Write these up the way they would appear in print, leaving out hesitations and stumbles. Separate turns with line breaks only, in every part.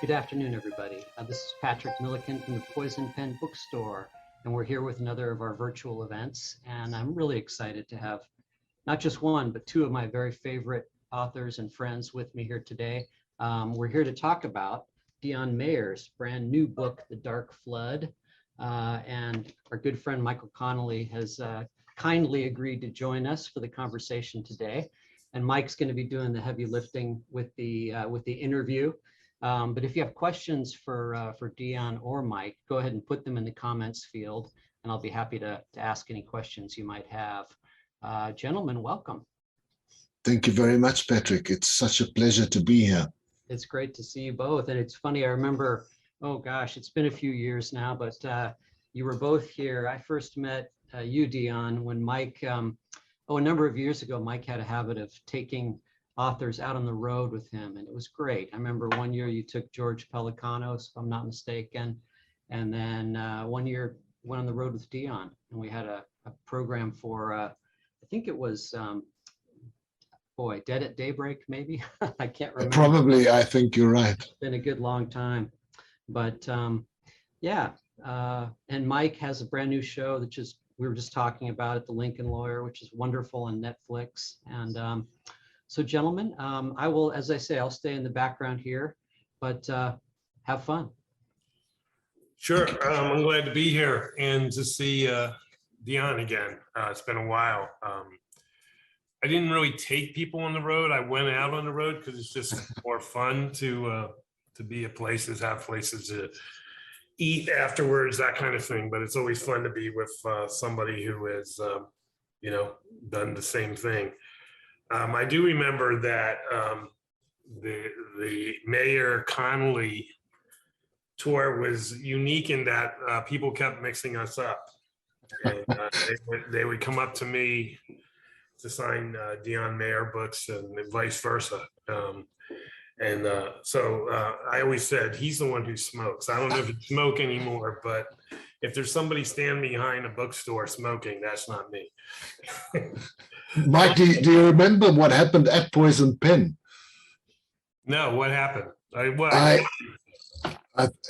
Good afternoon, everybody. This is Patrick Millikin from the Poison Pen Bookstore, and we're here with another of our virtual events. And I'm really excited to have not just one, but two of my very favorite authors and friends with me here today. We're here to talk about Deon Meyer's brand new book, The Dark Flood. And our good friend Michael Connelly has kindly agreed to join us for the conversation today. And Mike's going to be doing the heavy lifting with the interview. But if you have questions for Deon or Mike, go ahead and put them in the comments field, and I'll be happy to ask any questions you might have. Gentlemen, welcome.
Thank you very much, Patrick. It's such a pleasure to be here.
It's great to see you both. And it's funny, I remember, oh gosh, it's been a few years now, but you were both here. I first met you, Deon, when Mike, a number of years ago, Mike had a habit of taking authors out on the road with him, and it was great. I remember one year you took George Pelicanos, if I'm not mistaken, and then one year went on the road with Deon, and we had a program for, I think it was, Dead at Daybreak, maybe? I can't remember.
Probably, I think you're right.
It's been a good long time, but yeah, and Mike has a brand new show that we were just talking about at the Lincoln Lawyer, which is wonderful on Netflix. And so gentlemen, I will, as I say, I'll stay in the background here, but have fun.
Sure, I'm glad to be here and to see Deon again. It's been a while. I didn't really take people on the road. I went out on the road because it's just more fun to be at places, have places to eat afterwards, that kind of thing. But it's always fun to be with somebody who has, done the same thing. I do remember that the Meyer Connelly tour was unique in that people kept mixing us up. And, they would come up to me to sign Deon Meyer books and vice versa. So I always said, he's the one who smokes. I don't know if you smoke anymore, but if there's somebody standing behind a bookstore smoking, that's not me.
Mike, do you remember what happened at Poison Pen?
No, what happened?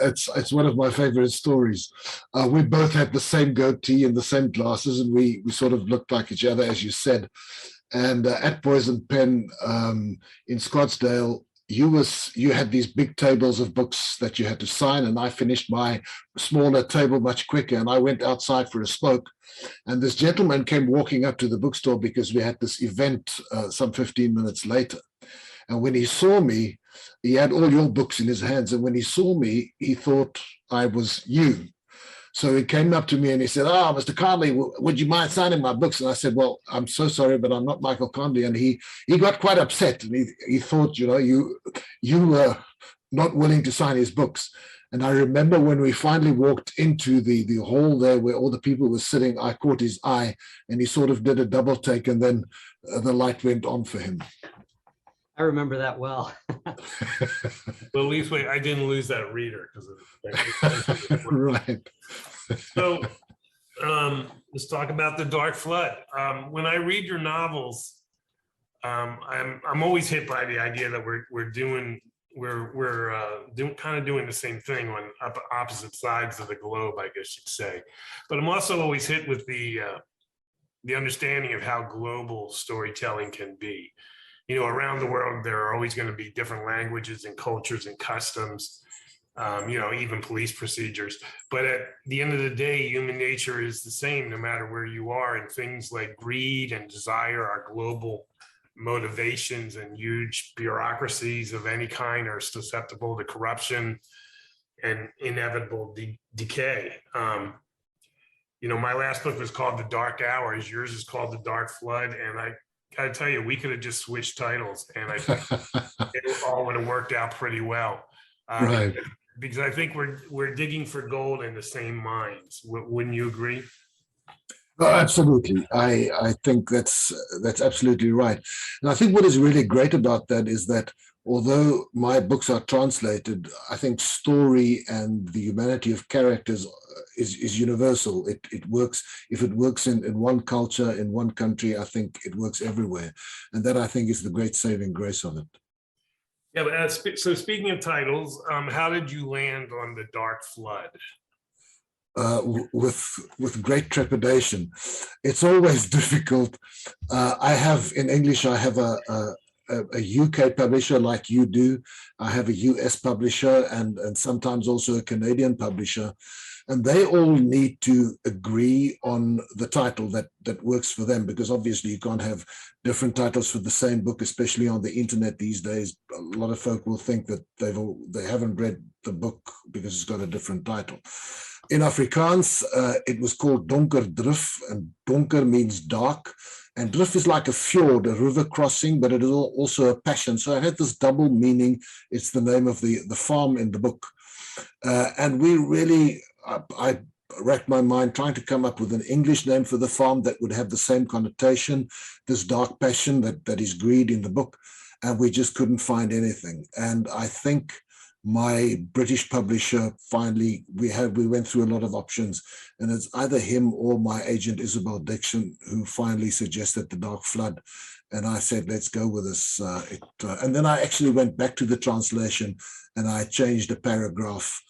It's one of my favorite stories. We both had the same goatee and the same glasses, and we sort of looked like each other, as you said. And at Poison Pen in Scottsdale, you had these big tables of books that you had to sign, and I finished my smaller table much quicker, and I went outside for a smoke. And this gentleman came walking up to the bookstore because we had this event some 15 minutes later. And when he saw me, he had all your books in his hands. And when he saw me, he thought I was you. So he came up to me and he said, Mr. Connelly, would you mind signing my books? And I said, well, I'm so sorry, but I'm not Michael Connelly. And he got quite upset. And he thought, you were not willing to sign his books. And I remember when we finally walked into the hall there where all the people were sitting, I caught his eye and he sort of did a double take, and then the light went on for him.
I remember that well.
Well, at least I didn't lose that reader because of it.
Right.
So let's talk about The Dark Flood. When I read your novels, I'm always hit by the idea that we're doing the same thing on opposite sides of the globe, I guess you'd say. But I'm also always hit with the understanding of how global storytelling can be. Around the world, there are always going to be different languages and cultures and customs, even police procedures. But at the end of the day, human nature is the same no matter where you are. And things like greed and desire are global motivations, and huge bureaucracies of any kind are susceptible to corruption and inevitable decay. My last book was called The Dark Hours. Yours is called The Dark Flood. And I gotta tell you, we could have just switched titles and I think it all would have worked out pretty well.
Right.
Because I think we're digging for gold in the same mines. Wouldn't you agree?
Oh, absolutely. I think that's absolutely right. And I think what is really great about that is that although my books are translated, I think story and the humanity of characters is universal. It works. If it works in one culture, in one country, I think it works everywhere. And that, I think, is the great saving grace of it.
Yeah, but so speaking of titles, how did you land on The Dark Flood?
With great trepidation. It's always difficult. I have in English, I have a UK publisher like you do. I have a US publisher and sometimes also a Canadian publisher. And they all need to agree on the title that works for them, because obviously you can't have different titles for the same book, especially on the internet these days. A lot of folk will think that they haven't read the book because it's got a different title. In Afrikaans, it was called Donker Drif, and donker means dark, and drif is like a fjord, a river crossing, but it is also a passion. So it had this double meaning. It's the name of the farm in the book. And we really, I racked my mind trying to come up with an English name for the farm that would have the same connotation, this dark passion that is greed in the book, and we just couldn't find anything. And I think my British publisher finally, we went through a lot of options, and it's either him or my agent Isabel Dixon who finally suggested The Dark Flood. And I said, let's go with this. And then I actually went back to the translation and I changed a paragraph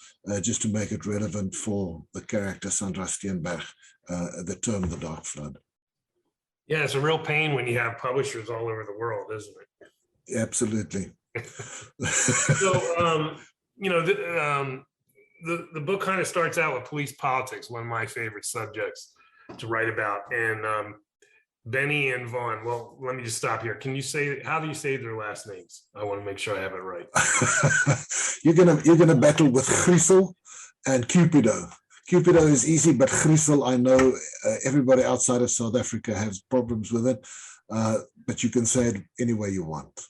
just to make it relevant for the character Sandra Steenberg, the term The Dark Flood.
Yeah, it's a real pain when you have publishers all over the world, isn't it?
Absolutely.
So, the book kind of starts out with police politics, one of my favorite subjects to write about. And Benny and Vaughn, well, let me just stop here. Can you say, how do you say their last names? I want to make sure I have it right.
You're gonna battle with Griesel and Cupido. Cupido is easy, but Griesel, I know everybody outside of South Africa has problems with it, but you can say it any way you want.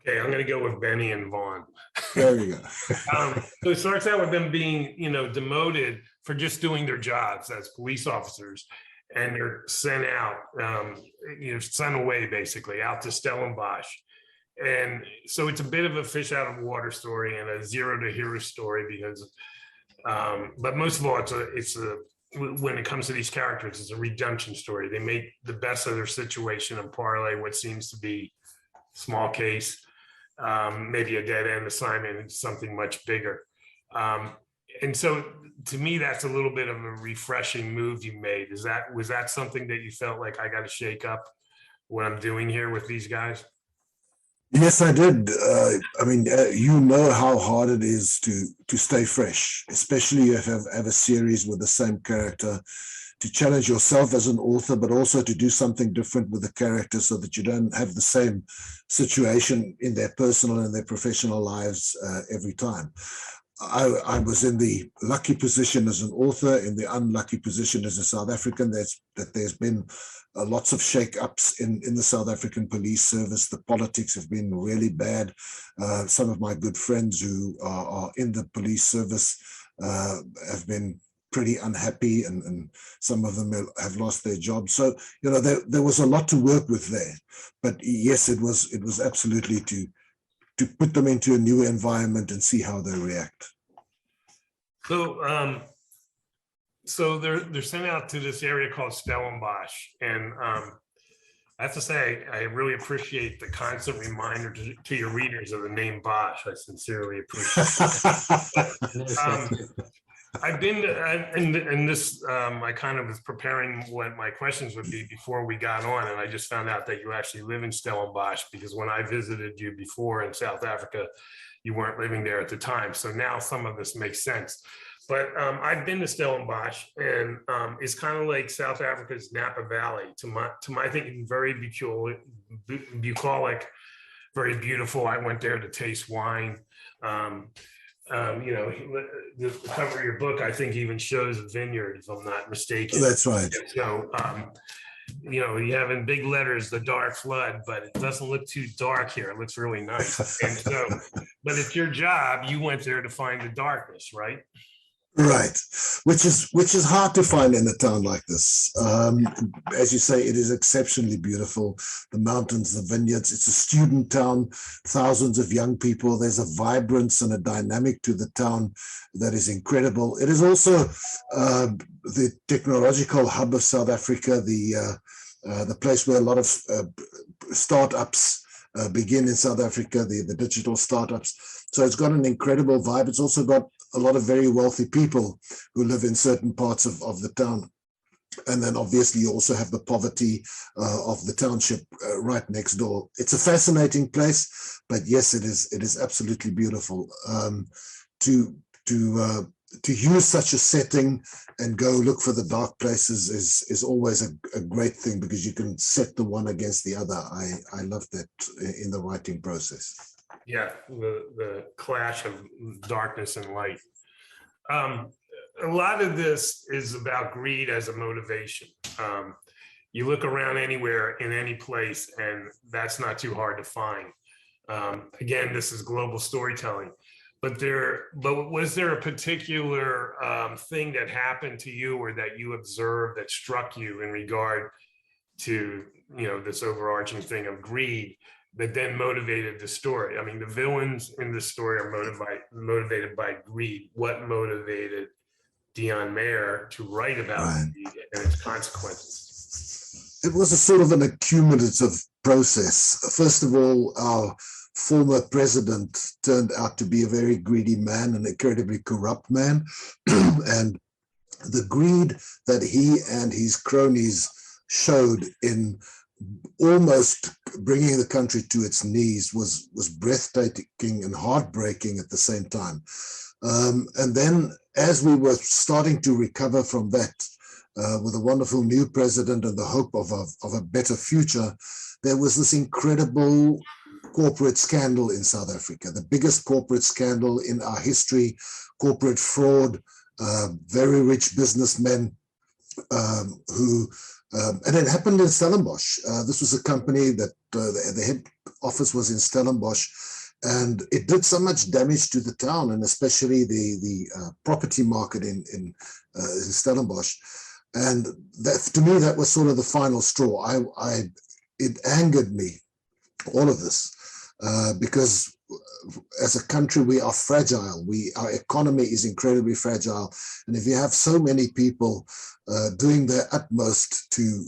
Okay, I'm going to go with Benny and Vaughn.
There you go.
So it starts out with them being, demoted for just doing their jobs as police officers, and they're sent out, sent away basically out to Stellenbosch. And so it's a bit of a fish out of water story and a zero to hero story because, but most of all, when it comes to these characters, it's a redemption story. They make the best of their situation and parlay what seems to be small case, maybe a dead end assignment into something much bigger. And so to me, that's a little bit of a refreshing move you made. Was that something that you felt like I got to shake up what I'm doing here with these guys?
Yes, I did. You know how hard it is to stay fresh, especially if you have a series with the same character, to challenge yourself as an author, but also to do something different with the character so that you don't have the same situation in their personal and their professional lives every time. I was in the lucky position as an author, in the unlucky position as a South African. There's been lots of shake-ups in the South African police service. The politics have been really bad. Some of my good friends who are in the police service have been pretty unhappy, and some of them have lost their jobs. So, there was a lot to work with there. But yes, it was absolutely to put them into a new environment and see how they react.
So they're sent out to this area called Stellenbosch, and I have to say I really appreciate the constant reminder to your readers of the name Bosch. I sincerely appreciate it. I've been and this I kind of was preparing what my questions would be before we got on, and I just found out that you actually live in Stellenbosch, because when I visited you before in South Africa, you weren't living there at the time. So now some of this makes sense. But I've been to Stellenbosch, and it's kind of like South Africa's Napa Valley. To my thinking, very bucolic, very beautiful. I went there to taste wine. The cover of your book, I think, even shows a vineyard, if I'm not mistaken.
That's right.
So, you have in big letters, The Dark Flood, but it doesn't look too dark here. It looks really nice. And so, but it's your job. You went there to find the darkness, right?
Right, which is hard to find in a town like this. As you say, it is exceptionally beautiful. The mountains, the vineyards. It's a student town, thousands of young people. There's a vibrance and a dynamic to the town that is incredible. It is also the technological hub of South Africa, the place where a lot of startups begin in South Africa, the digital startups. So it's got an incredible vibe. It's also got a lot of very wealthy people who live in certain parts of the town. And then obviously you also have the poverty of the township right next door. It's a fascinating place, but yes, it is absolutely beautiful. To use such a setting and go look for the dark places is always a great thing, because you can set the one against the other. I love that in the writing process.
Yeah, the clash of darkness and light. A lot of this is about greed as a motivation. You look around anywhere in any place, and that's not too hard to find. Again, this is global storytelling. But was there a particular thing that happened to you or that you observed that struck you in regard to, this overarching thing of greed that then motivated the story? I mean, the villains in the story are motivated by greed. What motivated Deon Meyer to write about greed and its consequences?
It was a sort of an accumulative process. First of all, our former president turned out to be a very greedy man, an incredibly corrupt man. And the greed that he and his cronies showed in almost bringing the country to its knees was breathtaking and heartbreaking at the same time. And then as we were starting to recover from that, with a wonderful new president and the hope of a better future, there was this incredible corporate scandal in South Africa, the biggest corporate scandal in our history, corporate fraud, very rich businessmen who, and it happened in Stellenbosch. This was a company that the head office was in Stellenbosch, and it did so much damage to the town, and especially the property market in Stellenbosch. And that, to me, that was sort of the final straw. It angered me, all of this, because as a country we are fragile. Our economy is incredibly fragile, and if you have so many people doing their utmost to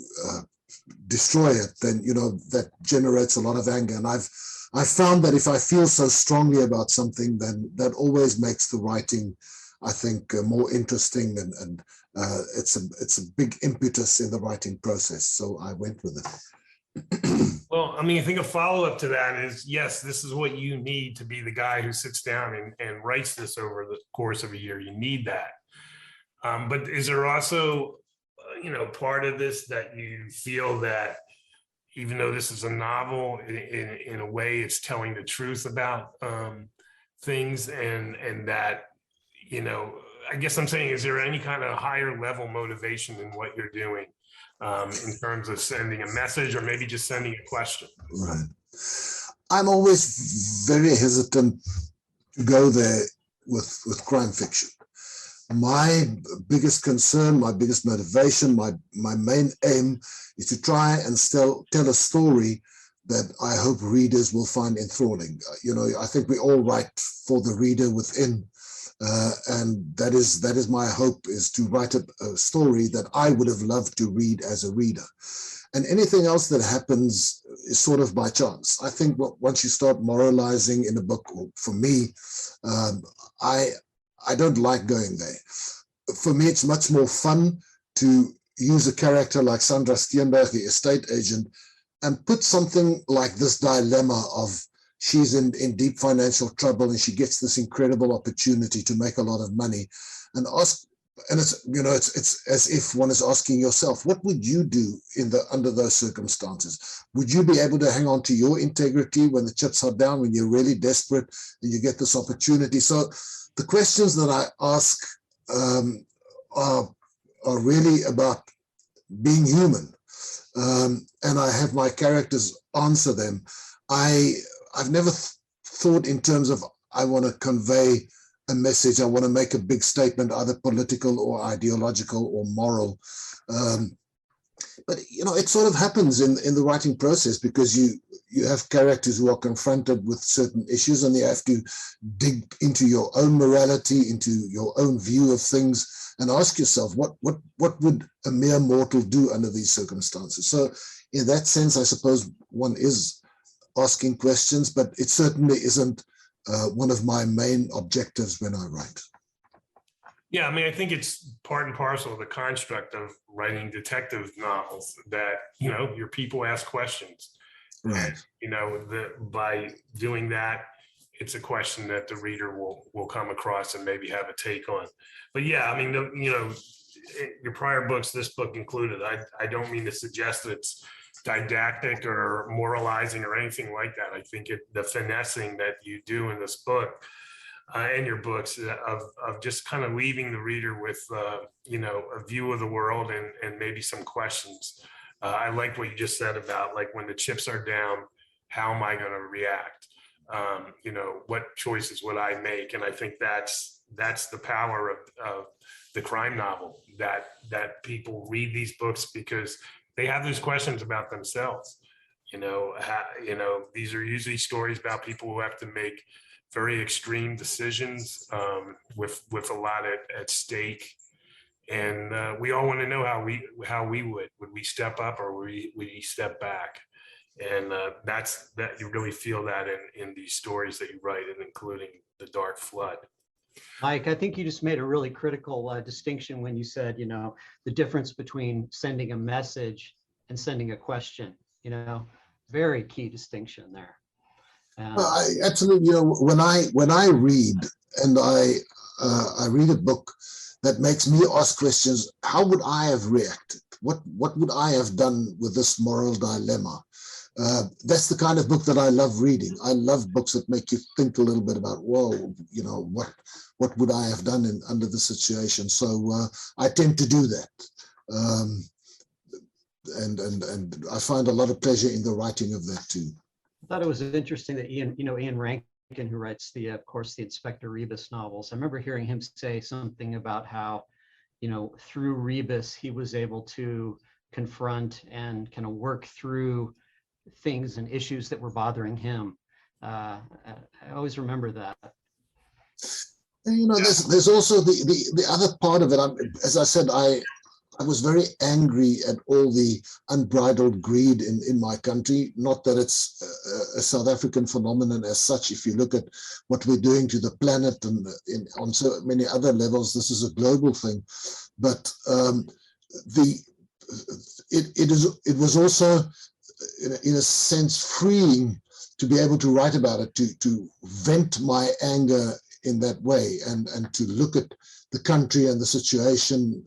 destroy it, then that generates a lot of anger. And I found that if I feel so strongly about something, then that always makes the writing, I think, more interesting, and it's a big impetus in the writing process. So I went with it.
Well, I mean, I think a follow-up to that is, yes, this is what you need to be the guy who sits down and writes this over the course of a year. You need that. But is there also, part of this that you feel that even though this is a novel, in a way it's telling the truth about things, and that, I guess I'm saying, is there any kind of higher level motivation in what you're doing? In terms of sending a message or maybe just sending a question?
Right. I'm always very hesitant to go there with crime fiction. My biggest concern, my biggest motivation, my main aim is to try and tell a story that I hope readers will find enthralling. I think we all write for the reader within. And that is my hope, is to write a story that I would have loved to read as a reader. And anything else that happens is sort of by chance. I think once you start moralizing in a book, or for me, I don't like going there. For me, it's much more fun to use a character like Sandra Steenberg, the estate agent, and put something like this dilemma of, she's in deep financial trouble and she gets this incredible opportunity to make a lot of money, and it's as if one is asking yourself, what would you do under those circumstances? Would you be able to hang on to your integrity when the chips are down, when you're really desperate and you get this opportunity? So the questions that I ask are really about being human, and I have my characters answer them. I've never thought in terms of, I want to convey a message, I want to make a big statement, either political or ideological or moral. But it sort of happens in the writing process, because you have characters who are confronted with certain issues, and you have to dig into your own morality, into your own view of things, and ask yourself, what would a mere mortal do under these circumstances? So in that sense, I suppose one is asking questions, but it certainly isn't one of my main objectives when I write.
Yeah, I mean, I think it's part and parcel of the construct of writing detective novels that, you know, your people ask questions.
Right.
And, you know, by doing that, it's a question that the reader will come across and maybe have a take on. But yeah, I mean, you know, your prior books, this book included, I don't mean to suggest that it's didactic or moralizing or anything like that. I think the finessing that you do in this book and your books of just kind of leaving the reader with, you know, a view of the world and maybe some questions. I like what you just said about, like, when the chips are down, how am I going to react? You know, what choices would I make? And I think that's the power of the crime novel, that people read these books because they have those questions about themselves. You know, these are usually stories about people who have to make very extreme decisions with a lot at stake. And we all want to know how we would we step up or would we step back? And that you really feel that in these stories that you write, and including The Dark Flood.
Mike, I think you just made a really critical distinction when you said, you know, the difference between sending a message and sending a question. You know, very key distinction there.
I absolutely, you know, when I read and I read a book that makes me ask questions, how would I have reacted? What would I have done with this moral dilemma? That's the kind of book that I love reading. I love books that make you think a little bit about, whoa, you know, what would I have done under the situation? So I tend to do that. And I find a lot of pleasure in the writing of that too.
I thought it was interesting that Ian Rankin, who writes of course, the Inspector Rebus novels. I remember hearing him say something about how, you know, through Rebus, he was able to confront and kind of work through things and issues that were bothering him. I always remember that.
And, you know, there's also the other part of it. As I said, I was very angry at all the unbridled greed in my country. Not that it's a South African phenomenon as such. If you look at what we're doing to the planet and on so many other levels, this is a global thing. But it was also, in a sense, freeing to be able to write about it, to vent my anger in that way, and to look at the country and the situation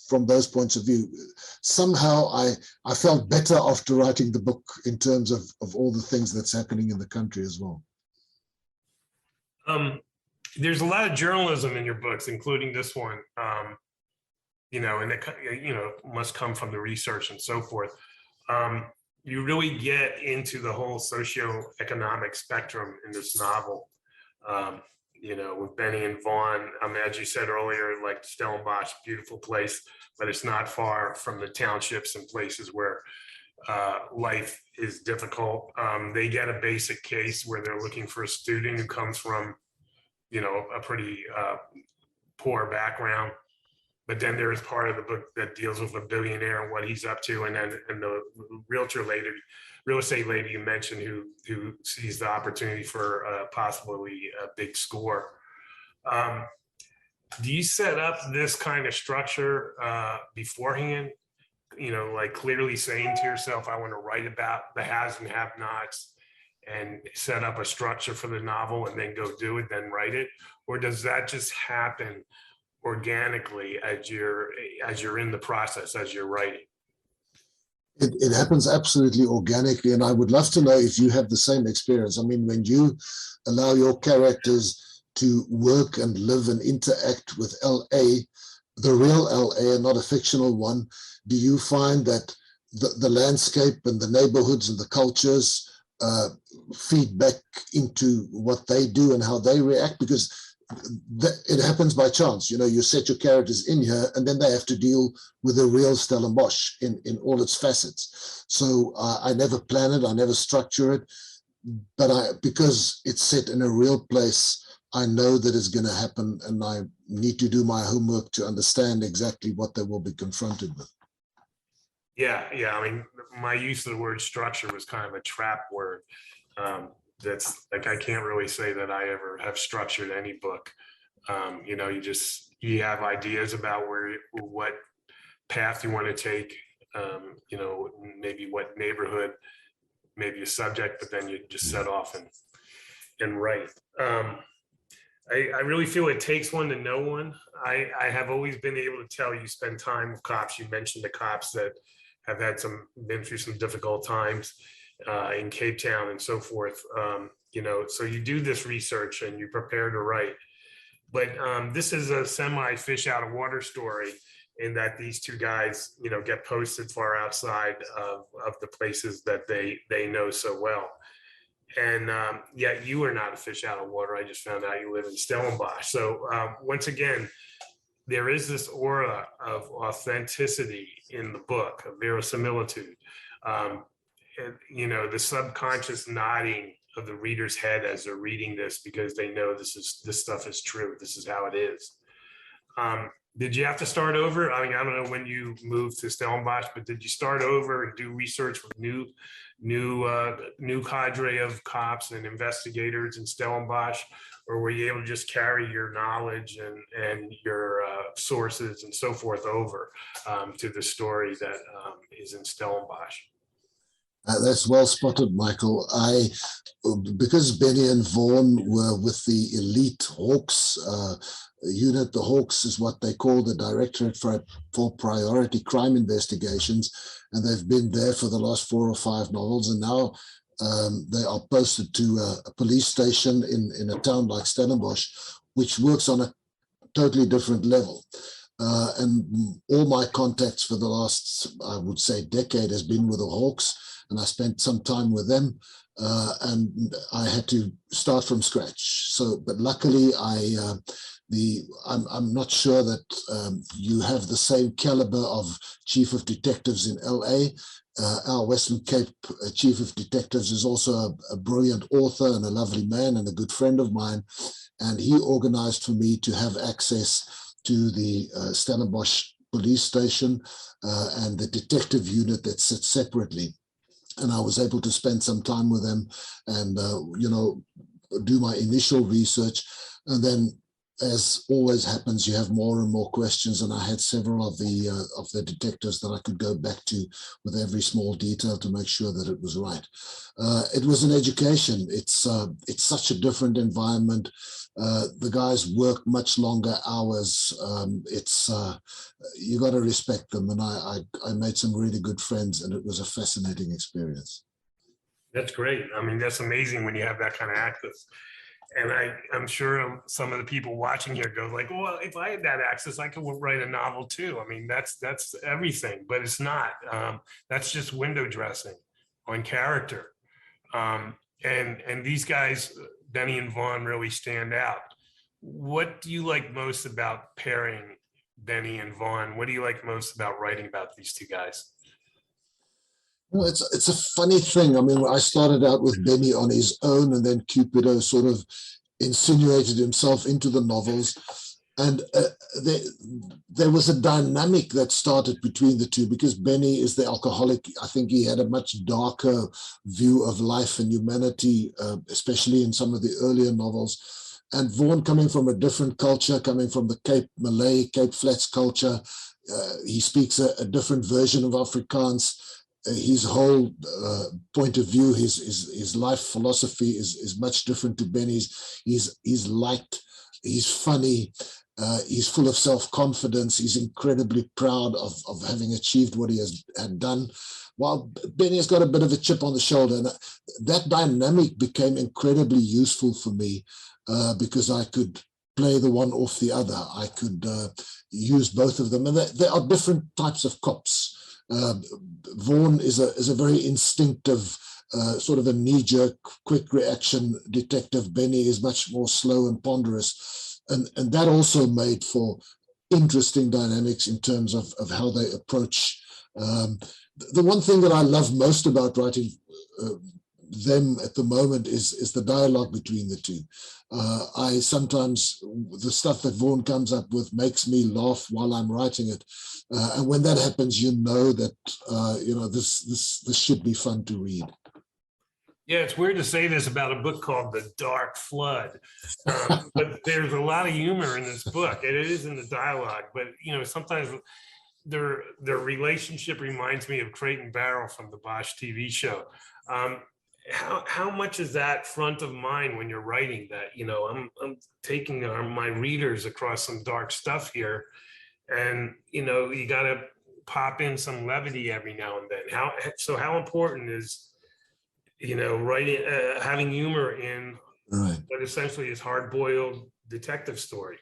from those points of view. Somehow I felt better after writing the book in terms of all the things that's happening in the country as well.
There's a lot of journalism in your books, including this one, you know, and it, you know, must come from the research and so forth. You really get into the whole socioeconomic spectrum in this novel. You know, with Benny and Vaughn, as you said earlier, like Stellenbosch, beautiful place, but it's not far from the townships and places where life is difficult. They get a basic case where they're looking for a student who comes from, you know, a pretty poor background. But then there is part of the book that deals with a billionaire and what he's up to, and the real estate lady you mentioned who sees the opportunity for possibly a big score. Do you set up this kind of structure beforehand? You know, like clearly saying to yourself, I want to write about the haves and have-nots, and set up a structure for the novel and then go do it, then write it? Or does that just happen organically as you're in the process, as you're writing?
It happens absolutely organically, and I would love to know if you have the same experience. I mean, when you allow your characters to work and live and interact with LA, the real LA and not a fictional one, do you find that the landscape and the neighborhoods and the cultures feed back into what they do and how they react? Because it happens by chance. You know, you set your characters in here and then they have to deal with a real stellenbosch in all its facets. So I never plan it, I never structure it, but because it's set in a real place, I know that it's going to happen, and I need to do my homework to understand exactly what they will be confronted with.
Yeah. I mean, my use of the word structure was kind of a trap word. That's like, I can't really say that I ever have structured any book. You have ideas about what path you want to take, maybe what neighborhood, maybe a subject, but then you just set off and write. I really feel it takes one to know one. I have always been able to tell you spend time with cops. You mentioned the cops that have been through some difficult times in Cape Town and so forth. So you do this research and you prepare to write. But this is a semi fish out of water story in that these two guys, get posted far outside of the places that they know so well. And yet you are not a fish out of water. I just found out you live in Stellenbosch. So once again, there is this aura of authenticity in the book, of verisimilitude. The subconscious nodding of the reader's head as they're reading this because they know this stuff is true. This is how it is. Did you have to start over? I mean, I don't know when you moved to Stellenbosch, but did you start over and do research with new cadre of cops and investigators in Stellenbosch, or were you able to just carry your knowledge and your sources and so forth over to the story that is in Stellenbosch?
That's well spotted, Michael. Because Benny and Vaughan were with the elite Hawks unit, the Hawks is what they call the Directorate for Priority Crime Investigations, and they've been there for the last 4 or 5 novels, and now they are posted to a police station in a town like Stellenbosch, which works on a totally different level. And all my contacts for the last, I would say, decade has been with the Hawks, and I spent some time with them, and I had to start from scratch. So, but luckily, I'm not sure that you have the same caliber of chief of detectives in LA. Our Western Cape chief of detectives is also a brilliant author and a lovely man and a good friend of mine, and he organized for me to have access to the Stellenbosch police station and the detective unit that sits separately. And I was able to spend some time with them and, do my initial research. And then, as always happens, you have more and more questions. And I had several of the detectives that I could go back to with every small detail to make sure that it was right. It was an education. It's such a different environment. The guys work much longer hours. You got to respect them. And I made some really good friends, and it was a fascinating experience.
That's great. I mean, that's amazing when you have that kind of access. And I'm sure some of the people watching here go like, well, if I had that access, I could write a novel too. I mean, that's everything, but it's not. That's just window dressing on character. And these guys, Benny and Vaughan, really stand out. What do you like most about pairing Benny and Vaughan? What do you like most about writing about these two guys?
Well, it's a funny thing. I mean, I started out with Benny on his own, and then Cupido sort of insinuated himself into the novels. And there was a dynamic that started between the two because Benny is the alcoholic. I think he had a much darker view of life and humanity, especially in some of the earlier novels. And Vaughan, coming from a different culture, coming from the Cape Malay, Cape Flats culture, he speaks a different version of Afrikaans. His whole point of view, his life philosophy is much different to Benny's. He's light, he's funny, he's full of self-confidence. He's incredibly proud of having achieved what he had done, while Benny has got a bit of a chip on the shoulder. And that dynamic became incredibly useful for me because I could play the one off the other. I could use both of them. And there are different types of cops. Vaughan is a very instinctive, sort of a knee-jerk, quick reaction detective. Benny is much more slow and ponderous, and that also made for interesting dynamics in terms of how they approach. The one thing that I love most about writing them at the moment is the dialogue between the two. I sometimes, the stuff that Vaughan comes up with makes me laugh while I'm writing it. And when that happens, you know that, this should be fun to read.
Yeah, it's weird to say this about a book called The Dark Flood, but there's a lot of humor in this book, and it is in the dialogue. But sometimes their relationship reminds me of Crate and Barrel from the Bosch TV show. How much is that front of mind when you're writing that? I'm taking my readers across some dark stuff here, and you got to pop in some levity every now and then. How important is writing, having humor in what essentially is hard-boiled detective story?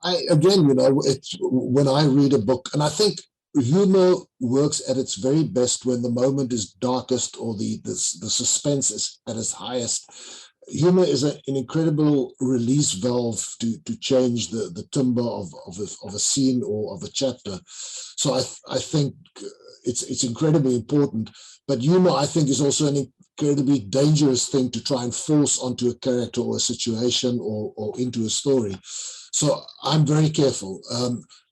It's when I read a book, and I think humor works at its very best when the moment is darkest or the suspense is at its highest. Humor is an incredible release valve to change the timbre of a scene or of a chapter. So I think it's incredibly important. But humor, I think, is also an incredibly dangerous thing to try and force onto a character or a situation or into a story. So I'm very careful.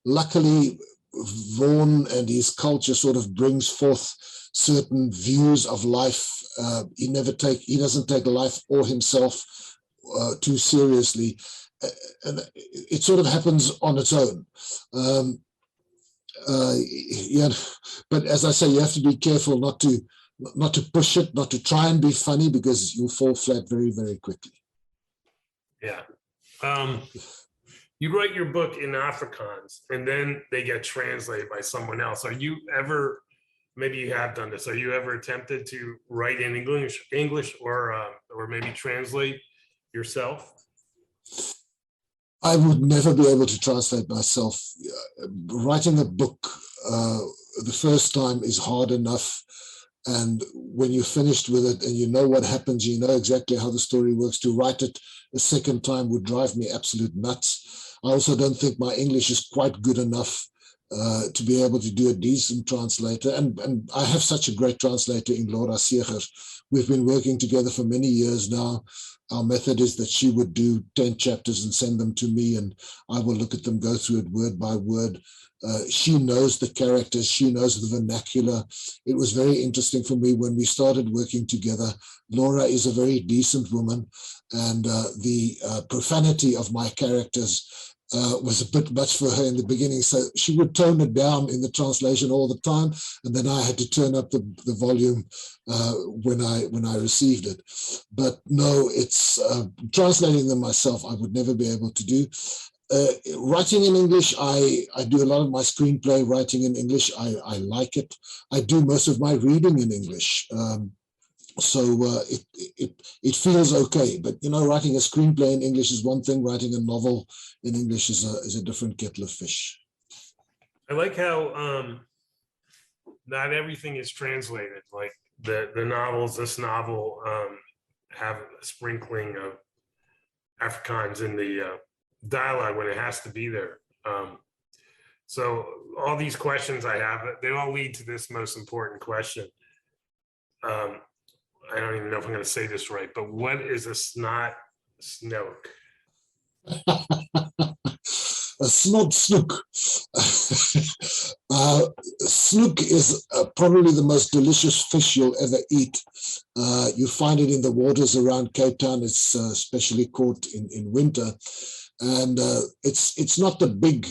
Luckily, Vaughan and his culture sort of brings forth certain views of life. He doesn't take life or himself too seriously, and it sort of happens on its own. But as I say, you have to be careful not to push it, not to try and be funny, because you'll fall flat very, very quickly.
Yeah. You write your book in Afrikaans, and then they get translated by someone else. Are you ever, maybe you have done this, are you ever attempted to write in English or maybe translate yourself?
I would never be able to translate myself. Writing a book the first time is hard enough. And when you're finished with it and you know what happens, you know exactly how the story works, to write it a second time would drive me absolute nuts. I also don't think my English is quite good enough to be able to do a decent translator. And I have such a great translator in Laura Seeger. We've been working together for many years now. Our method is that she would do 10 chapters and send them to me, and I will look at them, go through it word by word. She knows the characters, she knows the vernacular. It was very interesting for me when we started working together. Laura is a very decent woman, and the profanity of my characters was a bit much for her in the beginning, so she would tone it down in the translation all the time, and then I had to turn up the volume when I received it. But no, it's translating them myself I would never be able to do. Writing in English, I do a lot of my screenplay writing in English. I like it. I do most of my reading in English. So it feels okay. But, writing a screenplay in English is one thing. Writing a novel in English is a different kettle of fish.
I like how not everything is translated. Like the novels, this novel have a sprinkling of Afrikaans in the dialogue when it has to be there. So all these questions I have, they all lead to this most important question. I don't even know if I'm going to say this right, but what is a snot snook?
A snot snook. Snook is probably the most delicious fish you'll ever eat. You find it in the waters around Cape Town. It's especially caught in winter. And it's not the big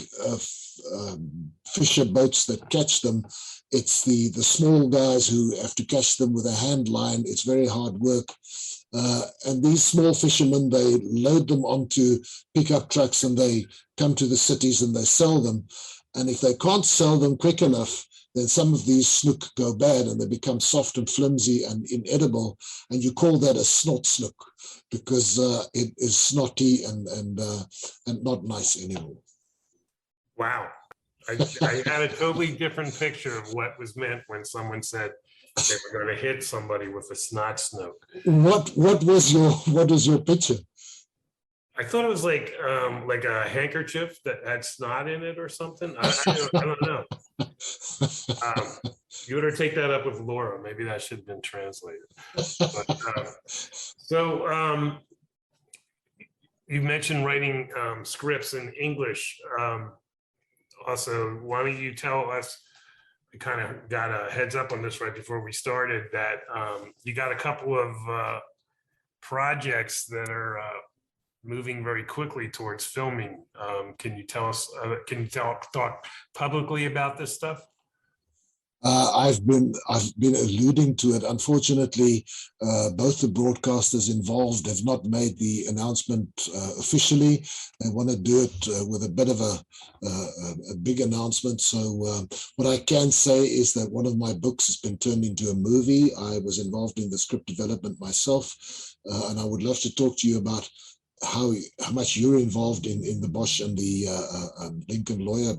fisher boats that catch them. It's the small guys who have to catch them with a hand line. It's very hard work. And these small fishermen, they load them onto pickup trucks and they come to the cities and they sell them. And if they can't sell them quick enough, then some of these snook go bad and they become soft and flimsy and inedible. And you call that a snot snook because it is snotty and not nice anymore.
Wow. I had a totally different picture of what was meant when someone said they were going to hit somebody with a snot snook.
What was your picture?
I thought it was like a handkerchief that had snot in it or something. I don't know. You better take that up with Laura. Maybe that should have been translated. But, so you mentioned writing scripts in English. Also, why don't you tell us, we kind of got a heads up on this right before we started, that you got a couple of projects that are moving very quickly towards filming. Can you tell us, talk publicly about this stuff?
I've been alluding to it. Unfortunately, both the broadcasters involved have not made the announcement officially. They want to do it with a bit of a big announcement. So what I can say is that one of my books has been turned into a movie. I was involved in the script development myself, and I would love to talk to you about how much you're involved in the Bosch and the Lincoln Lawyer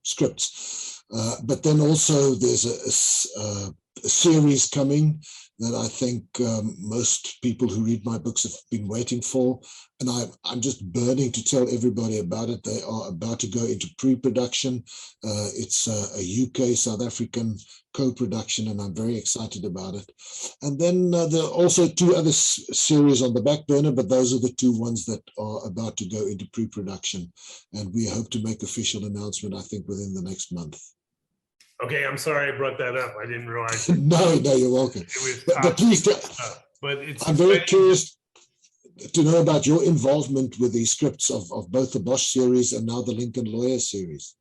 scripts. But then also there's a series coming that I think most people who read my books have been waiting for. And I'm just burning to tell everybody about it. They are about to go into pre-production. It's a UK, South African co-production, and I'm very excited about it. And then there are also two other series on the back burner, but those are the two ones that are about to go into pre-production. And we hope to make official announcement, I think, within the next month.
Okay, I'm sorry I brought that up. I didn't realize.
No, you're welcome. But please, I'm very curious to know about your involvement with the scripts of both the Bosch series and now the Lincoln Lawyer series.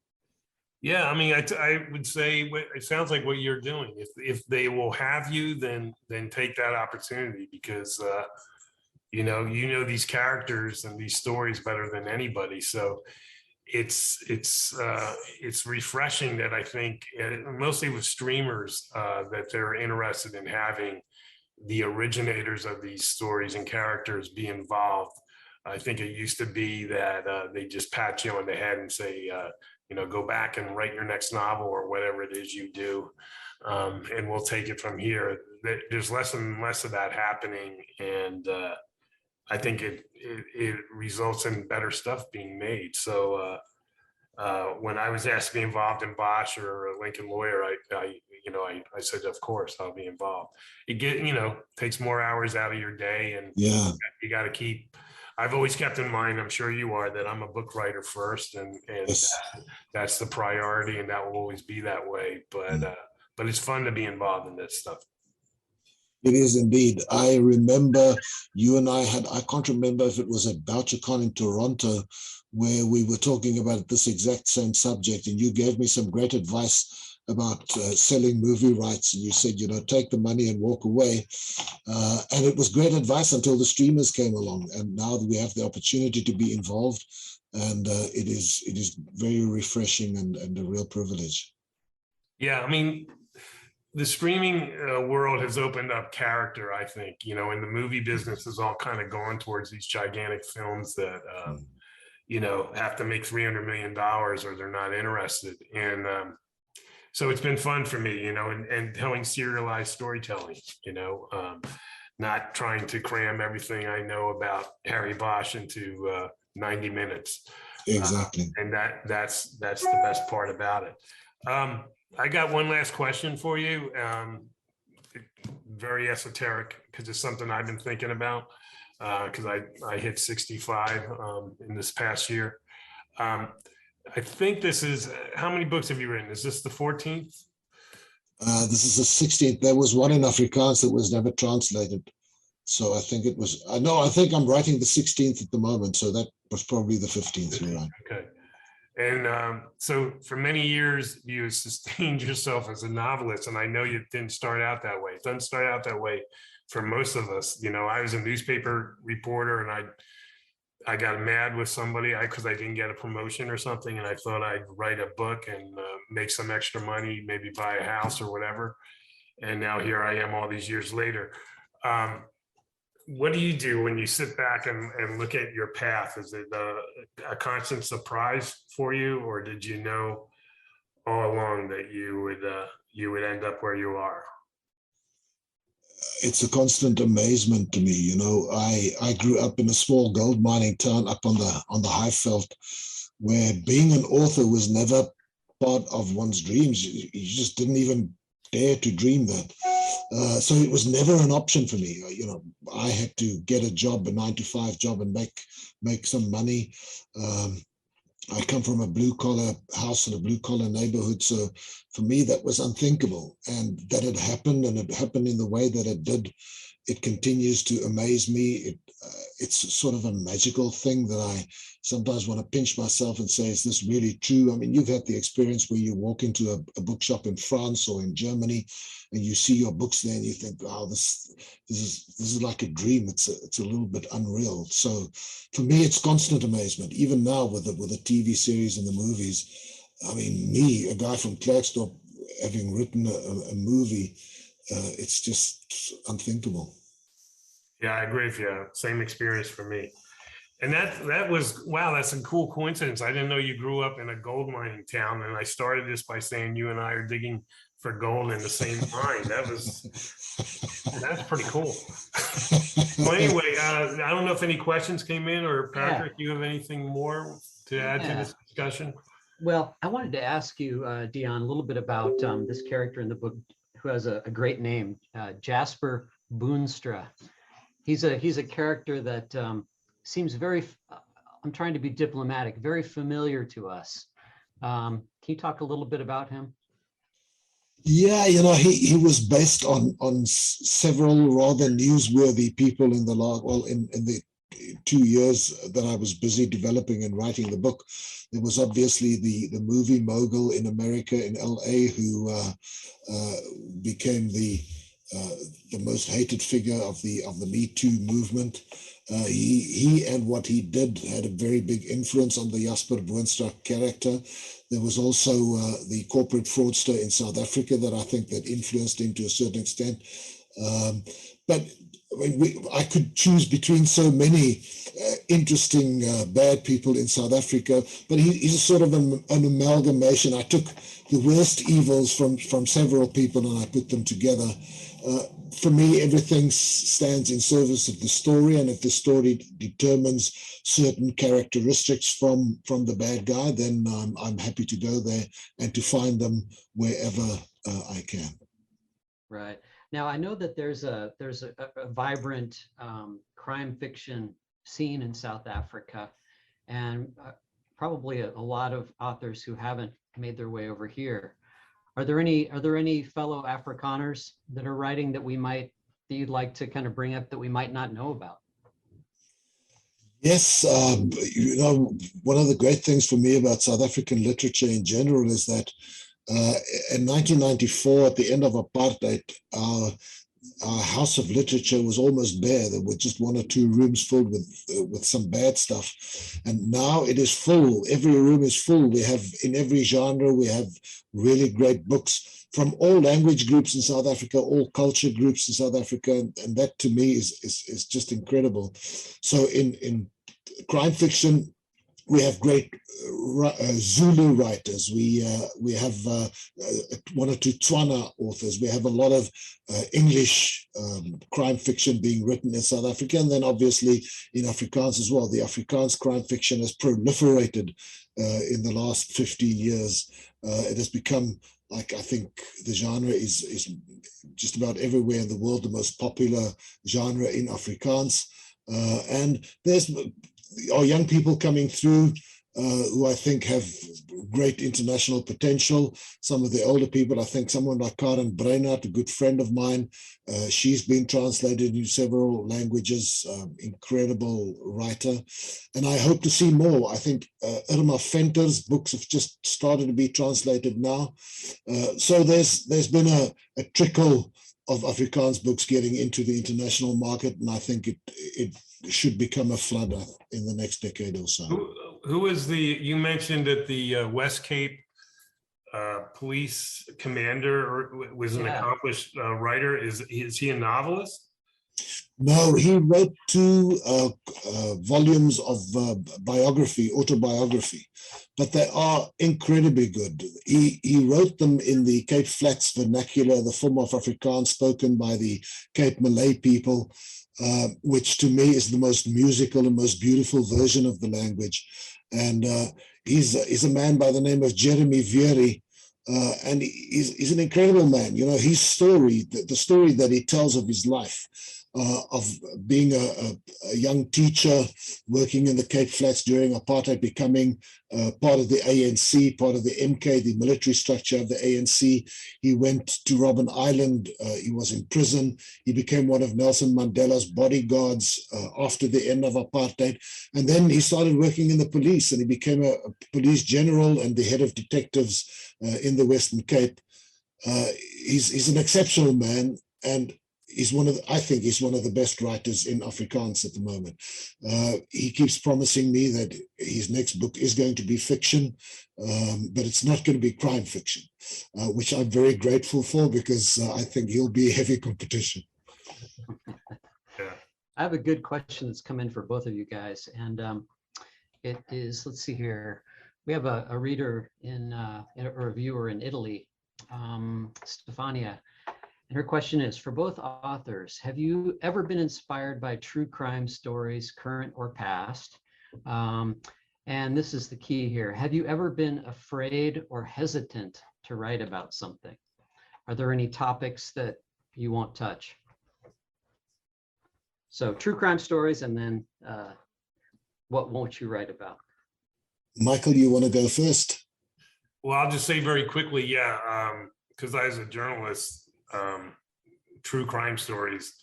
Yeah, I mean, I would say it sounds like what you're doing. If they will have you, then take that opportunity, because you know these characters and these stories better than anybody. So it's refreshing that I think, mostly with streamers, that they're interested in having the originators of these stories and characters be involved. I think it used to be that they just pat you on the head and say, go back and write your next novel or whatever it is you do, and we'll take it from here. There's less and less of that happening, and I think it results in better stuff being made. So when I was asked to be involved in Bosch or Lincoln Lawyer, I said, of course, I'll be involved. It takes more hours out of your day, and
yeah,
you got to keep. I've always kept in mind, I'm sure you are, that I'm a book writer first, and
yes.
That's the priority, and that will always be that way. But it's fun to be involved in this stuff.
It is indeed. I remember you and I can't remember if it was at BoucherCon in Toronto, where we were talking about this exact same subject, and you gave me some great advice about selling movie rights, and you said, take the money and walk away. And it was great advice until the streamers came along, and now we have the opportunity to be involved, and it is very refreshing and a real privilege.
Yeah, I mean, the streaming world has opened up character, I think, and the movie business is all kind of gone towards these gigantic films that, have to make $300 million or they're not interested. And so it's been fun for me, and telling serialized storytelling, not trying to cram everything I know about Harry Bosch into 90 minutes.
Exactly.
And that's the best part about it. I got one last question for you. Very esoteric, because it's something I've been thinking about, because I hit 65 in this past year. I think this is, how many books have you written? Is this the 14th?
This is the 16th. There was one in Afrikaans that was never translated. So I think it was, I think I'm writing the 16th at the moment. So that was probably the 15th. You're right.
Okay. And so for many years, you sustained yourself as a novelist, and I know you didn't start out that way. It doesn't start out that way for most of us. I was a newspaper reporter, and I got mad with somebody because I didn't get a promotion or something, and I thought I'd write a book and make some extra money, maybe buy a house or whatever. And now here I am all these years later. What do you do when you sit back and look at your path? Is it a constant surprise for you, or did you know all along that you would end up where you are?
It's a constant amazement to me. I grew up in a small gold mining town up on the Highveld, where being an author was never part of one's dreams. You just didn't even dare to dream that. So it was never an option for me. I had to get a job, a 9-to-5 job, and make some money. I come from a blue-collar house in a blue-collar neighborhood, so for me that was unthinkable. And that it happened, and it happened in the way that it did, it continues to amaze me. It's sort of a magical thing that I sometimes want to pinch myself and say, is this really true? I mean, you've had the experience where you walk into a bookshop in France or in Germany, and you see your books there, and you think, wow, this is like a dream. It's a little bit unreal. So for me, it's constant amazement. Even now with the TV series and the movies, I mean, me, a guy from Klerksdorp, having written a movie, it's just unthinkable.
Yeah, I agree with you. Same experience for me. And that was, wow, that's a cool coincidence. I didn't know you grew up in a gold mining town. And I started this by saying you and I are digging for gold in the same mine. That's pretty cool. Well, anyway, I don't know if any questions came in, or Patrick, you have anything more to add to this discussion?
Well, I wanted to ask you, Deon, a little bit about this character in the book who has a great name, Jasper Boonstra. He's a character that seems very, I'm trying to be diplomatic, very familiar to us. Can you talk a little bit about him?
Yeah, he was based on several rather newsworthy people in the 2 years that I was busy developing and writing the book. There was obviously the movie mogul in America, in LA, who became the most hated figure of the Me Too movement. He and what he did had a very big influence on the Jasper Boonstra character. There was also the corporate fraudster in South Africa that I think that influenced him to a certain extent. But I mean, I could choose between so many interesting bad people in South Africa, but he's sort of an amalgamation. I took the worst evils from several people and I put them together. For me, everything stands in service of the story, and if the story determines certain characteristics from the bad guy, then I'm happy to go there and to find them wherever I can.
Right. Now, I know that there's a vibrant crime fiction scene in South Africa, and probably a lot of authors who haven't made their way over here. Are there any fellow Afrikaners that are writing that you'd like to kind of bring up that we might not know about?
Yes, one of the great things for me about South African literature in general is that in 1994, at the end of apartheid, our house of literature was almost bare. There were just 1 or 2 rooms filled with some bad stuff, and now it is full. Every room is full. We have, in every genre, we have really great books from all language groups in South Africa, all culture groups in South Africa, and that to me is just incredible. So in crime fiction, we have great Zulu writers. We have 1 or 2 Tswana authors. We have a lot of English crime fiction being written in South Africa, and then obviously in Afrikaans as well. The Afrikaans crime fiction has proliferated in the last 15 years. It has become, like, I think the genre is just about everywhere in the world the most popular genre in Afrikaans. And there's our young people coming through who I think have great international potential. Some of the older people, I think someone like Karen Breinart, a good friend of mine, she's been translated into several languages, incredible writer. And I hope to see more. I think Irma Venter's books have just started to be translated now. So there's been a trickle of Afrikaans books getting into the international market, and I think it should become a flood in the next decade or so.
Who is you mentioned that the West Cape police commander was an accomplished writer. Is he a novelist?
No, he wrote 2 volumes of autobiography, but they are incredibly good. He wrote them in the Cape Flats vernacular, the form of Afrikaans spoken by the Cape Malay people, which to me is the most musical and most beautiful version of the language. And He's a man by the name of Jeremy Vieri, and he's an incredible man. You know, his story, the story that he tells of his life, of being a young teacher working in the Cape Flats during apartheid, becoming part of the ANC, part of the MK, the military structure of the ANC. He went to Robben Island. He was in prison. He became one of Nelson Mandela's bodyguards after the end of apartheid. And then he started working in the police, and he became a police general and the head of detectives in the Western Cape. He's an exceptional man, and I think he's one of the best writers in Afrikaans at the moment. He keeps promising me that his next book is going to be fiction, but it's not going to be crime fiction, which I'm very grateful for, because I think he'll be heavy competition.
I have a good question that's come in for both of you guys, and it is, let's see here. We have a reader or a viewer in Italy, Stefania. And her question is, for both authors, have you ever been inspired by true crime stories, current or past? And this is the key here. Have you ever been afraid or hesitant to write about something? Are there any topics that you won't touch? So true crime stories, and then what won't you write about?
Michael, you want to go first?
Well, I'll just say very quickly, because as a journalist, true crime stories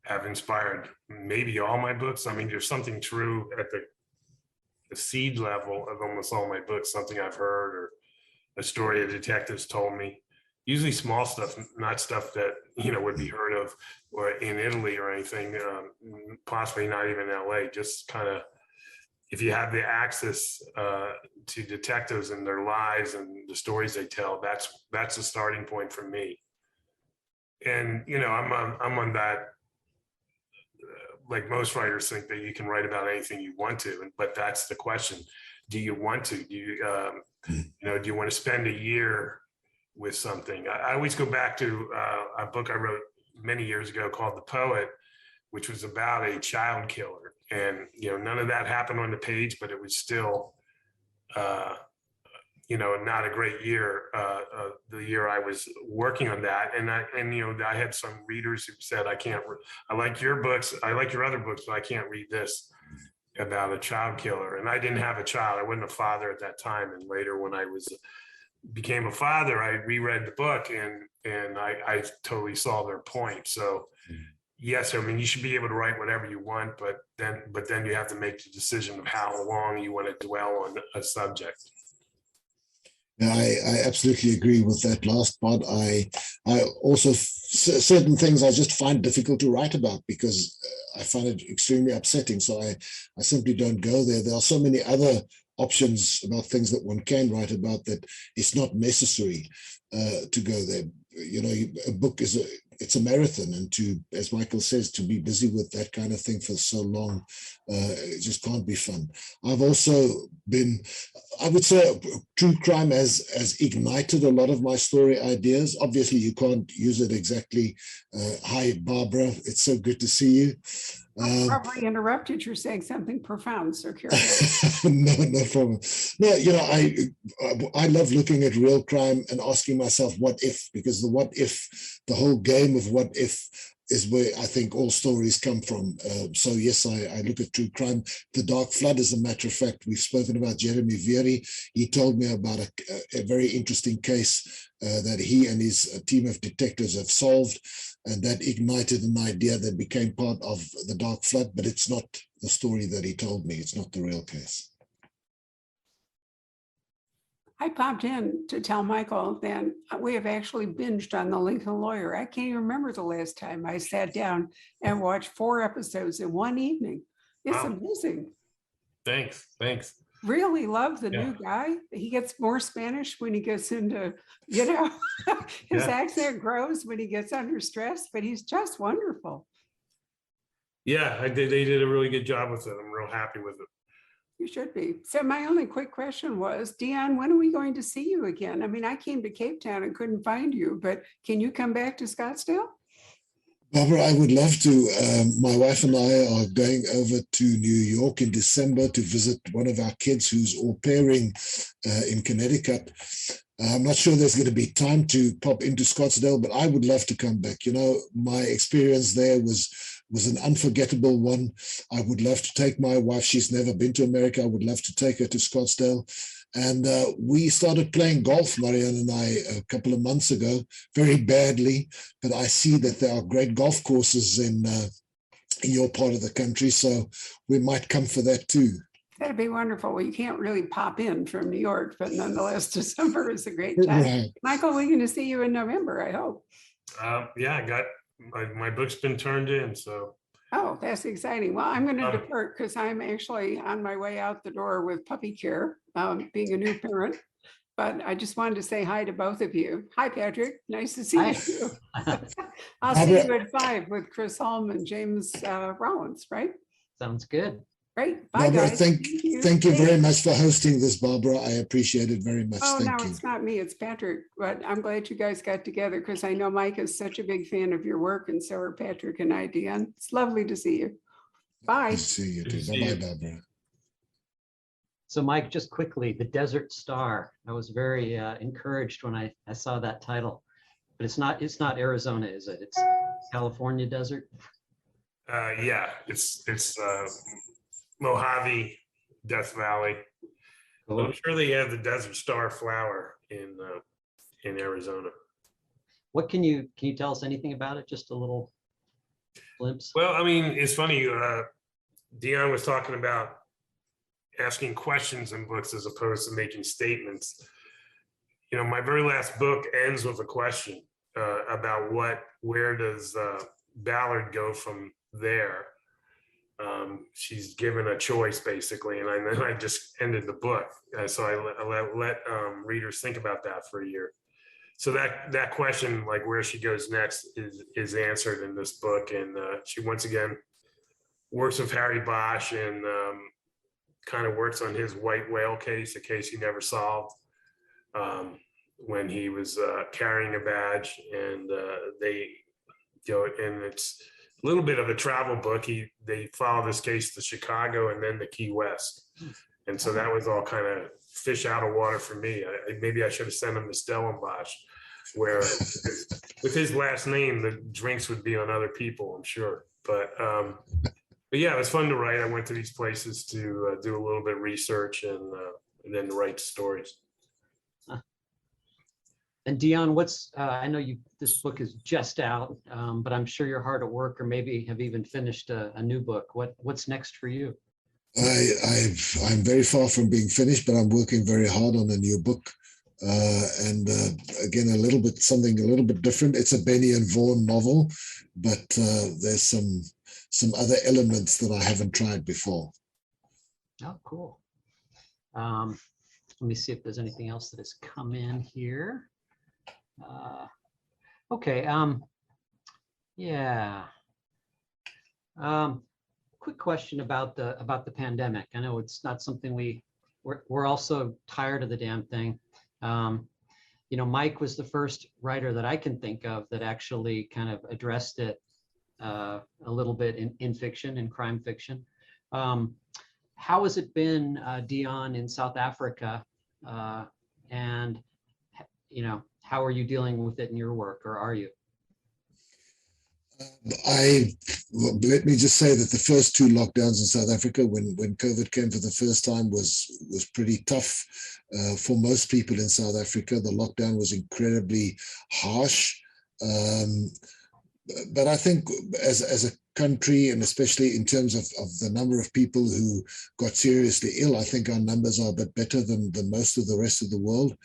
have inspired maybe all my books. I mean, there's something true at the seed level of almost all my books, something I've heard or a story a detective's told me. Usually small stuff, not stuff that, would be heard of or in Italy or anything, possibly not even LA, just kind of, if you have the access to detectives and their lives and the stories they tell, that's a starting point for me. And, I'm on that, like most writers think that you can write about anything you want to, but that's the question. Do you want to? Do you, do you want to spend a year with something? I always go back to a book I wrote many years ago called The Poet, which was about a child killer. And, none of that happened on the page, but it was still, not a great year, the year I was working on that. And I had some readers who said, I like your books, I like your other books, but I can't read this about a child killer. And I didn't have a child. I wasn't a father at that time. And later when I became a father, I reread the book and I totally saw their point. So yes, I mean, you should be able to write whatever you want, but then you have to make the decision of how long you want to dwell on a subject.
I absolutely agree with that last part. I also, certain things I just find difficult to write about because I find it extremely upsetting. So I simply don't go there. There are so many other options about things that one can write about that it's not necessary to go there. A book it's a marathon, and as Michael says, to be busy with that kind of thing for so long, it just can't be fun. I've also been, I would say, true crime has ignited a lot of my story ideas. Obviously, you can't use it exactly. Hi, Barbara. It's so good to see you.
I probably interrupted. You're saying something profound, so curious.
No problem. No, I love looking at real crime and asking myself, what if? Because the whole game of what if is where I think all stories come from. So yes, I look at true crime. The Dark Flood, as a matter of fact, we've spoken about Jeremy Vieri. He told me about a very interesting case that he and his team of detectives have solved, and that ignited an idea that became part of the Dark Flood, but it's not the story that he told me. It's not the real case.
I popped in to tell Michael that we have actually binged on The Lincoln Lawyer. I can't even remember the last time I sat down and watched 4 episodes in one evening. It's amazing.
Thanks.
Really love the new guy. He gets more Spanish when he gets into, his accent grows when he gets under stress, but he's just wonderful.
Yeah, they did a really good job with it. I'm real happy with it.
You should be. So my only quick question was, Deon, when are we going to see you again? I mean, I came to Cape Town and couldn't find you, but can you come back to Scottsdale?
Barbara, I would love to. My wife and I are going over to New York in December to visit one of our kids who's au pairing in Connecticut. I'm not sure there's going to be time to pop into Scottsdale, but I would love to come back. You know, my experience there was an unforgettable one. I would love to take my wife. She's never been to America. I would love to take her to Scottsdale. And we started playing golf, Marianne and I, a couple of months ago, very badly. But I see that there are great golf courses in your part of the country. So we might come for that too.
That'd be wonderful. Well, you can't really pop in from New York, but nonetheless, December is a great time.
Right.
Michael, we're going to see you in November, I hope.
Yeah, I got my book's been turned in, so.
Oh, that's exciting. Well, I'm going to depart because I'm actually on my way out the door with puppy care, being a new parent. But I just wanted to say hi to both of you. Hi, Patrick. Nice to see you. I'll see you at 5 with Chris Holm and James Rollins, right?
Sounds good.
Great. Bye,
Barbara,
guys.
thank you very much for hosting this, Barbara. I appreciate it very much.
Oh, no,
Thank you.
it's not me, it's Patrick. But I'm glad you guys got together because I know Mike is such a big fan of your work, and so are Patrick and I, Deon. It's lovely to see you. Bye.
Good to see you
Good
too.
to see
Bye-bye,
you.
Barbara.
So Mike, just quickly, The Desert Star. I was very encouraged when I saw that title, but it's not Arizona, is it? It's California desert.
Yeah, it's Mojave, Death Valley.
Cool.
I'm sure they have the Desert Star flower in Arizona.
What can you tell us anything about it? Just a little glimpse.
Well, I mean, it's funny. Deon was talking about asking questions in books as opposed to making statements. You know, my very last book ends with a question about where does Ballard go from there? She's given a choice basically, and then I just ended the book. So I let readers think about that for a year. So that question, like where she goes next, is answered in this book, and she once again works with Harry Bosch and kind of works on his white whale case, a case he never solved, when he was carrying a badge, and and it's a little bit of a travel book. They follow this case to Chicago and then to Key West. And so that was all kind of fish out of water for me. Maybe I should have sent him to Stellenbosch, where with his last name, the drinks would be on other people, I'm sure. But yeah, it was fun to write. I went to these places to do a little bit of research and then to write stories.
And Deon, I know this book is just out, but I'm sure you're hard at work, or maybe have even finished a new book. What's next for you?
I'm very far from being finished, but I'm working very hard on a new book. And again, something a little bit different. It's a Benny and Vaughan novel, but there's some other elements that I haven't tried before.
Oh, cool. Let me see if there's anything else that has come in here. Okay. Yeah. Quick question about the pandemic. I know it's not something we're also tired of the damn thing. You know, Mike was the first writer that I can think of that actually kind of addressed it a little bit in fiction, in crime fiction. How has it been, Deon, in South Africa? And, you know, how are you dealing with it in your work, or are you?
Let me just say that the first 2 lockdowns in South Africa, when COVID came for the first time, was pretty tough for most people in South Africa. The lockdown was incredibly harsh. But I think as a country, and especially in terms of the number of people who got seriously ill, I think our numbers are a bit better than most of the rest of the world.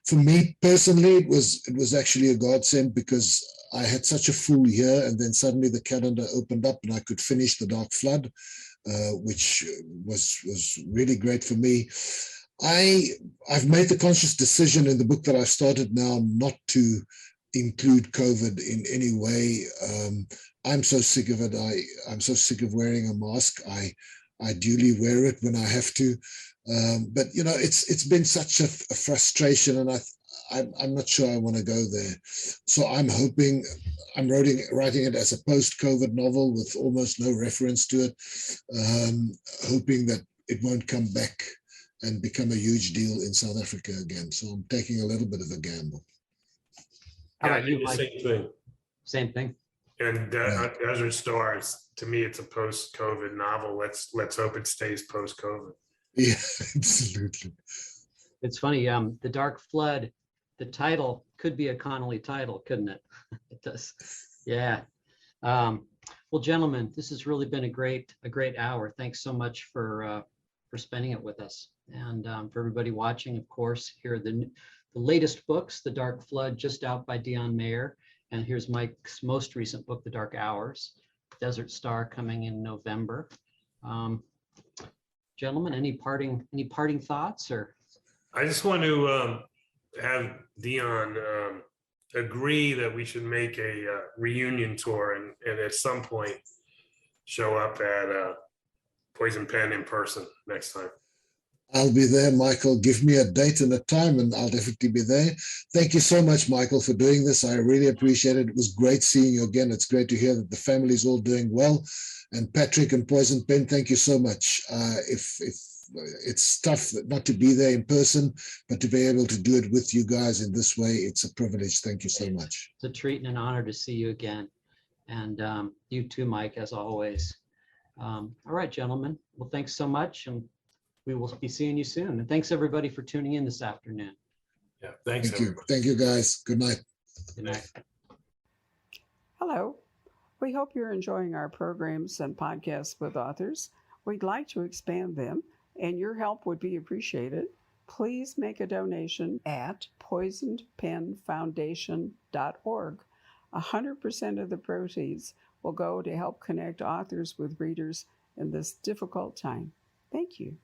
For me personally, it was actually a godsend, because I had such a full year, and then suddenly the calendar opened up and I could finish The Dark Flood, which was really great for me. I've made the conscious decision in the book that I started now not to include COVID in any way. I'm so sick of it. I'm so sick of wearing a mask. I duly wear it when I have to. But you know, it's been such a frustration, and I'm not sure I want to go there. So I'm hoping, I'm writing it as a post-COVID novel with almost no reference to it, hoping that it won't come back and become a huge deal in South Africa again. So I'm taking a little bit of a gamble.
How
Yeah,
about you,
the
Mike?
same thing.
Same thing.
And
Yeah.
Desert Stars, to me, it's a post-COVID novel. Let's hope it stays post-COVID.
Yeah, absolutely.
It's funny. The Dark Flood, the title could be a Connelly title, couldn't it? It does. Yeah. Well, gentlemen, this has really been a great hour. Thanks so much for spending it with us, and for everybody watching. Of course, here are the latest books: The Dark Flood, just out by Deon Meyer, and here's Mike's most recent book, The Dark Hours, Desert Star, coming in November. Gentlemen, any parting thoughts? Or
I just want to have Deon agree that we should make a reunion tour and at some point show up at Poison Pen in person next time.
I'll be there, Michael. Give me a date and a time and I'll definitely be there. Thank you so much, Michael, for doing this. I really appreciate it. It was great seeing you again. It's great to hear that the family's all doing well. And Patrick and Poison Pen, thank you so much. If it's tough not to be there in person, but to be able to do it with you guys in this way, it's a privilege. Thank you so much.
it's a treat and an honor to see you again. And you too, Mike, as always. All right, gentlemen. Well, thanks so much. And we will be seeing you soon. And thanks everybody for tuning in this afternoon.
Yeah, thanks.
Thank you. Thank you, guys. Good night.
Good night.
Hello. We hope you're enjoying our programs and podcasts with authors. We'd like to expand them, and your help would be appreciated. Please make a donation at poisonedpenfoundation.org. 100% of the proceeds will go to help connect authors with readers in this difficult time. Thank you.